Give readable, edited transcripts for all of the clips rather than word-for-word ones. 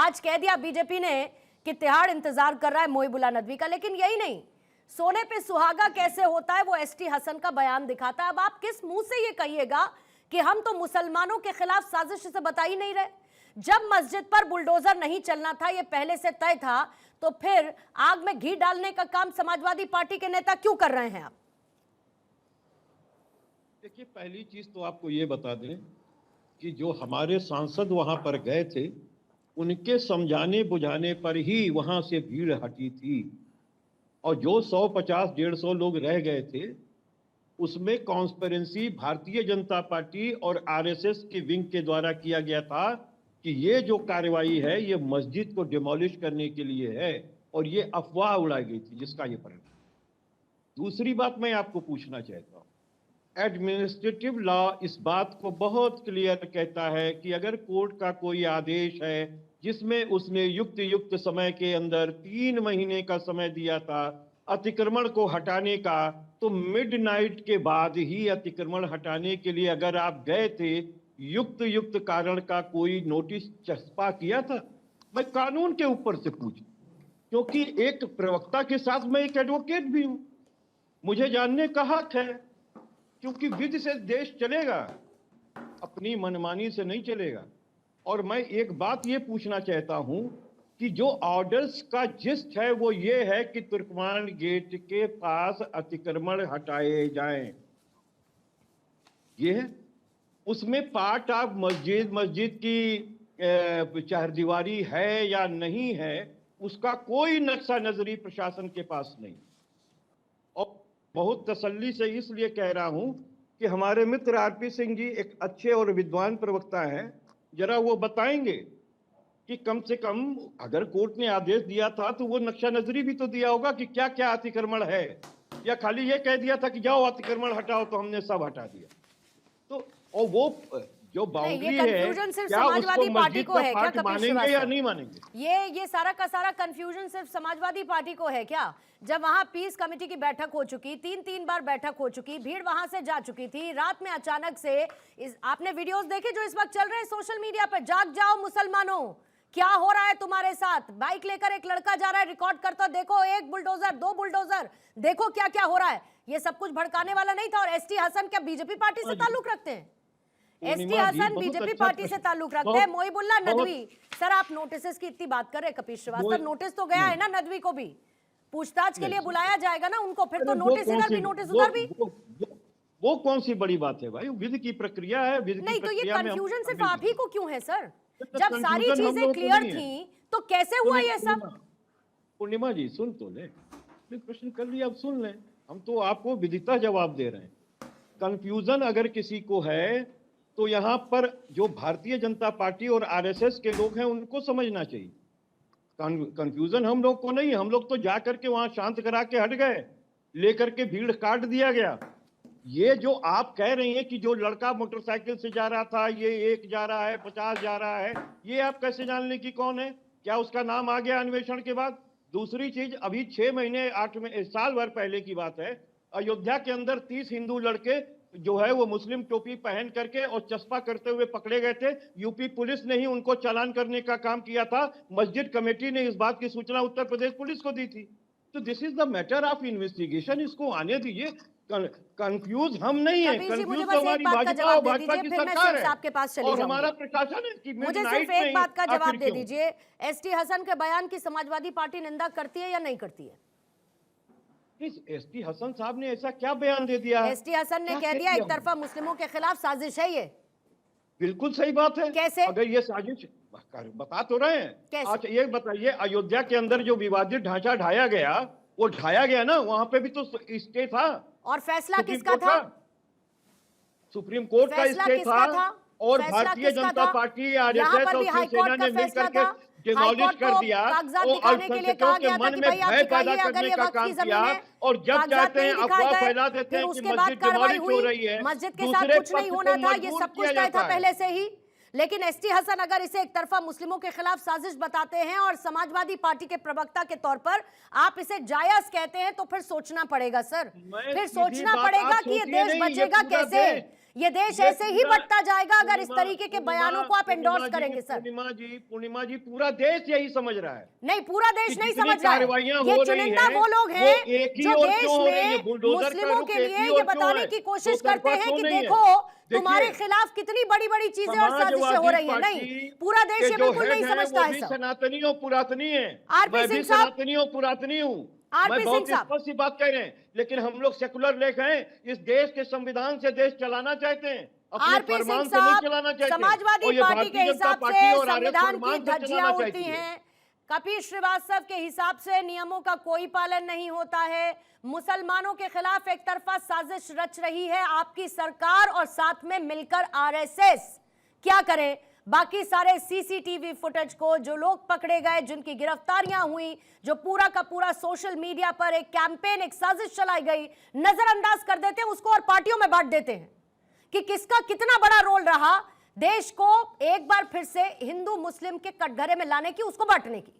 आज कह दिया बीजेपी ने कि तिहाड़ इंतजार कर रहा है मोहिबुल्लाह नदवी का, लेकिन यही नहीं, सोने पे सुहागा कैसे होता है वो एसटी हसन का बयान दिखाता है। अब आप किस मुंह से ये कहिएगा कि हम तो मुसलमानों के खिलाफ साजिश से बता ही नहीं रहे? जब मस्जिद पर बुलडोजर नहीं चलना था, ये पहले से तय था, तो फिर आग में घी डालने का काम समाजवादी पार्टी के नेता क्यों कर रहे हैं? आप देखिए, पहली चीज तो आपको ये बता दें कि जो हमारे सांसद वहां पर गए थे, उनके समझाने बुझाने पर ही वहां से भीड़ हटी थी। और जो 150 150 लोग रह गए थे, उसमें कॉन्स्पिरेंसी भारतीय जनता पार्टी और आरएसएस की विंग के द्वारा किया गया था कि ये जो कार्रवाई है ये मस्जिद को डिमोलिश करने के लिए है, और ये अफवाह उड़ाई गई थी, जिसका ये परिणाम। दूसरी बात मैं आपको पूछना चाहता हूं, एडमिनिस्ट्रेटिव लॉ इस बात को बहुत क्लियर कहता है कि अगर कोर्ट का कोई आदेश है जिसमें उसने युक्त समय के अंदर 3 महीने का समय दिया था अतिक्रमण को हटाने का, तो मिडनाइट के बाद ही अतिक्रमण हटाने के लिए अगर आप गए थे, युक्त कारण का कोई नोटिस चस्पा किया था? मैं कानून के ऊपर से पूछ, क्योंकि एक प्रवक्ता के साथ मैं एक एडवोकेट भी हूं, मुझे जानने का हक है, क्योंकि विधि से देश चलेगा, अपनी मनमानी से नहीं चलेगा। और मैं एक बात ये पूछना चाहता हूं कि जो ऑर्डर्स का जिस्ट है वो ये है कि तुर्कमान गेट के पास अतिक्रमण हटाए जाएं, ये है। उसमें पार्ट ऑफ मस्जिद की चहारदीवारी है या नहीं है, उसका कोई नक्शा नजरी प्रशासन के पास नहीं। और बहुत तसल्ली से इसलिए कह रहा हूं कि हमारे मित्र आरपी सिंह जी एक अच्छे और विद्वान प्रवक्ता हैं, जरा वो बताएंगे कि कम से कम अगर कोर्ट ने आदेश दिया था तो वो नक्शा नजरी भी तो दिया होगा कि क्या क्या अतिक्रमण है, या खाली ये कह दिया था कि जाओ अतिक्रमण हटाओ तो हमने सब हटा दिया। तो और वो जो बाउंड्री है, क्या उसको मस्जिद का पार्ट मानेंगे या नहीं मानेंगे? ये सारा का सारा कंफ्यूजन सिर्फ समाजवादी पार्टी को है क्या? जब वहां पीस कमेटी की बैठक हो चुकी, 3 बार बैठक हो चुकी, भीड़ वहां से जा चुकी थी, रात में अचानक से आपने वीडियोस देखे जो इस वक्त चल रहे हैं सोशल मीडिया पर, जाग जाओ मुसलमानों, क्या हो रहा है तुम्हारे साथ? बाइक लेकर एक लड़का जा रहा है, रिकॉर्ड करता, देखो 1 बुलडोजर 2 बुलडोजर, देखो क्या क्या हो रहा है। ये सब कुछ भड़काने वाला नहीं था। और एसटी हसन क्या बीजेपी पार्टी से ताल्लुक रखते हैं? एसटी हसन बीजेपी पार्टी से ताल्लुक रखते हैं। मोहिबुल्लाह नदवी, सर आप नोटिस की इतनी बात कर रहे, कपीश श्रीवास्तव, नोटिस तो गया है ना नदवी को भी, पूछताछ के लिए बुलाया जाएगा ना उनको, फिर तो नोटिस इधर भी नोटिस उधर भी। वो कौन सी बड़ी बात है भाई? विधि की प्रक्रिया है, विधि की नहीं तो ये कंफ्यूजन सिर्फ आप ही को क्यों है सर? तो जब सारी चीजें क्लियर थी तो कैसे हुआ ये सब? पूर्णिमा जी सुन तो ले, प्रश्न कर लिया, अब सुन ले, हम तो आपको विधिता जवाब दे रहे हैं। कंफ्यूजन अगर किसी को है तो यहाँ पर जो भारतीय जनता पार्टी और आरएसएस के लोग हैं उनको समझना चाहिए। कंफ्यूजन हम लोग को नहीं, हम लोग तो जा करके वहां शांत करा के हट गए, लेकर के भीड़ काट दिया गया। ये जो आप कह रही हैं कि जो लड़का मोटरसाइकिल से जा रहा था, ये 1 जा रहा है, 50 जा रहा है, ये आप कैसे जान लें कि कौन है? क्या उसका नाम आ गया अन्वेषण के बाद? दूसरी चीज, अभी 6 महीने 8 साल भर पहले की बात है, अयोध्या के अंदर 30 हिंदू लड़के जो है वो मुस्लिम टोपी पहन करके और चस्पा करते हुए पकड़े गए थे। यूपी पुलिस ने ही उनको चालान करने का काम किया था, मस्जिद कमेटी ने इस बात की सूचना उत्तर प्रदेश पुलिस को दी थी। तो this is the matter of investigation, इसको आने दीजिए। कंफ्यूज हम नहीं है, कंफ्यूज तो हमारी भाजपा और भाजपा की सरकार है आपके पास और हमारा प्रशासन है कि मुझे सिर्फ एक बात का जवाब दे दीजिए, एसटी हसन के बयान की समाजवादी पार्टी निंदा करती है या नहीं करती है? एसटी हसन साहब ने ऐसा क्या बयान दे दिया? एसटी हसन ने कह दिया एक तरफा मुस्लिमों के खिलाफ साजिश है ये। बिल्कुल सही बात है। कैसे? अगर ये साजिश, बता तो रहे हैं। अच्छा ये बताइए, अयोध्या के अंदर जो विवादित ढांचा ढाया गया, वो ढाया गया ना, वहां पे भी तो स्टे था। और फैसला किसका था? सुप्रीम कोर्ट का स्टे था। और भारतीय जनता पार्टी, आरएसएस और शिवसेना ने मिलकर के डिमोलिश कर दिया और अल्पसंख्यकों के मन में भय पैदा करने का काम किया। और जब चाहते हैं अफवाह फैला देते हैं कि मस्जिद डिमोलिश हो रही है, मस्जिद के साथ कुछ नहीं होना था, ये सब कुछ तय था पहले से ही। लेकिन एसटी हसन अगर इसे एक तरफा मुस्लिमों के खिलाफ साजिश बताते हैं और समाजवादी पार्टी के प्रवक्ता के तौर पर आप इसे जायज कहते हैं, तो फिर सोचना पड़ेगा सर, फिर सोचना पड़ेगा कि ये देश बचेगा कैसे। ये देश ये ऐसे ही पूरा- बंटता जाएगा अगर इस पूर्णिमा- तरीके के बयानों को आप पूर्णिमा एंडोर्स जी, करेंगे सर। पूर्णिमा जी पूरा देश यही समझ रहा है नहीं, पूरा देश कि नहीं जितनी समझ रहा है। कार्रवाइयां ये हो रही चुनिंदा हैं, वो लोग वो हैं एक ही जो ओर देश क्यों हो रही है? में बुलडोजर का मुस्लिमों रुख के एक लिए ही ये ओर क्यों बताने है? की कोशिश दो तरफा करते हैं क्यों कि नहीं है? देखो तुम्हारे देखिए, खिलाफ कितनी बड़ी बड़ी चीजें और साजिशें हो रही हैं। नहीं, पूरा देश ये बिल्कुल नहीं समझता वो है भी सर। सनातनी और पुरातनी है। आरपी मैं भी सिंह साहब- सनातनी और पुरातनी हूँ। आरपी मैं बहुत सिंह साहब- स्पष्ट सी बात कह रहे हैं, लेकिन हम लोग सेकुलर लोग हैं। इस देश के संविधान से देश चलाना चाहते हैं, अपने आरपी सिंह फरमान से नहीं साहब, चलाना चाहते। समाजवादी और ये पार्टी के भारतीय जनता हिसाब पार्टी से और आर्य संविधान की फरमान से धज्जियां चलाना उड़ती चाहती है। हैं। कपिल श्रीवास्तव के हिसाब से नियमों का कोई पालन नहीं होता है। मुसलमानों के खिलाफ एक तरफा साजिश रच रही है आपकी सरकार और साथ में मिलकर आरएसएस। क्या करें? बाकी सारे सीसीटीवी फुटेज को, जो लोग पकड़े गए, जिनकी गिरफ्तारियां हुई, जो पूरा का पूरा सोशल मीडिया पर एक कैंपेन, एक साजिश चलाई गई, नजरअंदाज कर देते हैं उसको और पार्टियों में बांट देते हैं कि किसका कितना बड़ा रोल रहा देश को एक बार फिर से हिंदू मुस्लिम के कटघरे में लाने की, उसको बांटने की।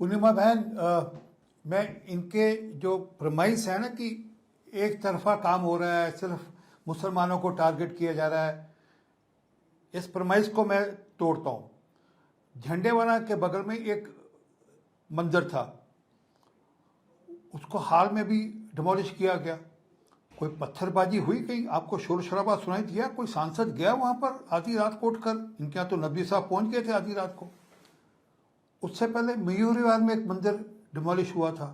पूर्णिमा बहन, मैं इनके जो प्रमाइस है ना कि एक तरफा काम हो रहा है, सिर्फ मुसलमानों को टारगेट किया जा रहा है, इस प्रमाइस को मैं तोड़ता हूं। झंडेवाला के बगल में एक मंदिर था, उसको हाल में भी डिमोलिश किया गया। कोई पत्थरबाजी हुई कहीं? आपको शोर शराबा सुनाई दिया? कोई सांसद गया वहां पर आधी रात को उठकर? इनके यहाँ तो नबी साहब पहुंच गए थे आधी रात को। उससे पहले मयूरीवाल में एक मंदिर डिमोलिश हुआ था।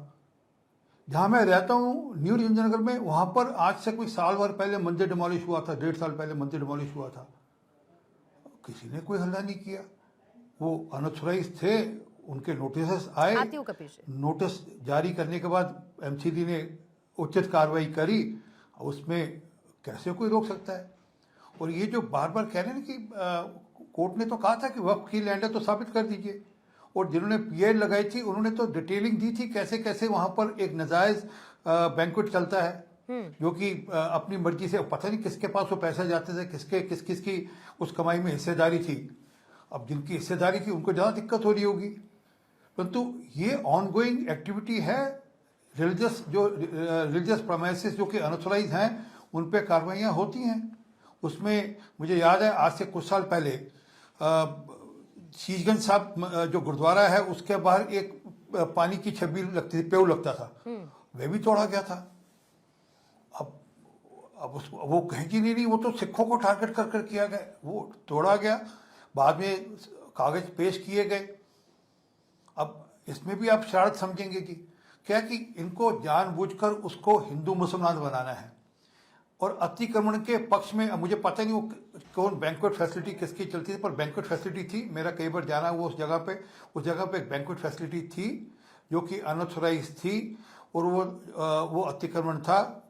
जहां मैं रहता हूं न्यू इंद्रनगर में, वहां पर आज से कोई साल भर पहले मंदिर डिमोलिश हुआ था, 1.5 साल पहले मंदिर डिमोलिश हुआ था। किसी ने कोई हल्ला नहीं किया। वो अनऑथराइज थे, उनके नोटिस आए, नोटिस जारी करने के बाद एमसीडी ने उचित कार्रवाई करी। उसमें कैसे कोई रोक सकता है? और ये जो बार बार कह रहे हैं कि कोर्ट ने तो कहा था कि वक्फ की लैंड है तो साबित कर दीजिए, और जिन्होंने पीआई लगाई थी उन्होंने तो डिटेलिंग दी थी कैसे कैसे वहां पर एक नाजायज बैंक्वेट चलता है, जो कि अपनी मर्जी से, पता नहीं किसके पास वो पैसे जाते थे, किस किसकी उस कमाई में हिस्सेदारी थी। अब जिनकी हिस्सेदारी थी उनको ज़्यादा दिक्कत हो रही होगी, परंतु ये ऑनगोइंग एक्टिविटी है। रिलीजियस प्रमाइसेस जो कि अनऑथराइज हैं उन पे कार्रवाइयाँ होती हैं। उसमें मुझे याद है आज से कुछ साल पहले शीशगंज साहब जो गुरुद्वारा है उसके बाहर एक पानी की छबील लगती थी, पेड़ लगता था, वह भी तोड़ा गया था। अब वो कहेंगी नहीं, वो तो सिखों को टारगेट कर कर किया गया, वो तोड़ा गया, बाद में कागज पेश किए गए। अब इसमें भी आप शरारत समझेंगे कि क्या, कि इनको जानबूझकर उसको हिंदू मुसलमान बनाना है और अतिक्रमण के पक्ष में। मुझे पता नहीं वो कौन बैंक्वेट फैसिलिटी किसकी चलती थी, पर बैंक्वेट फैसिलिटी थी, मेरा कई बार जाना हुआ उस जगह पे एक बैंक्वेट फैसिलिटी थी जो कि अनऑथराइज थी, और वो अतिक्रमण था।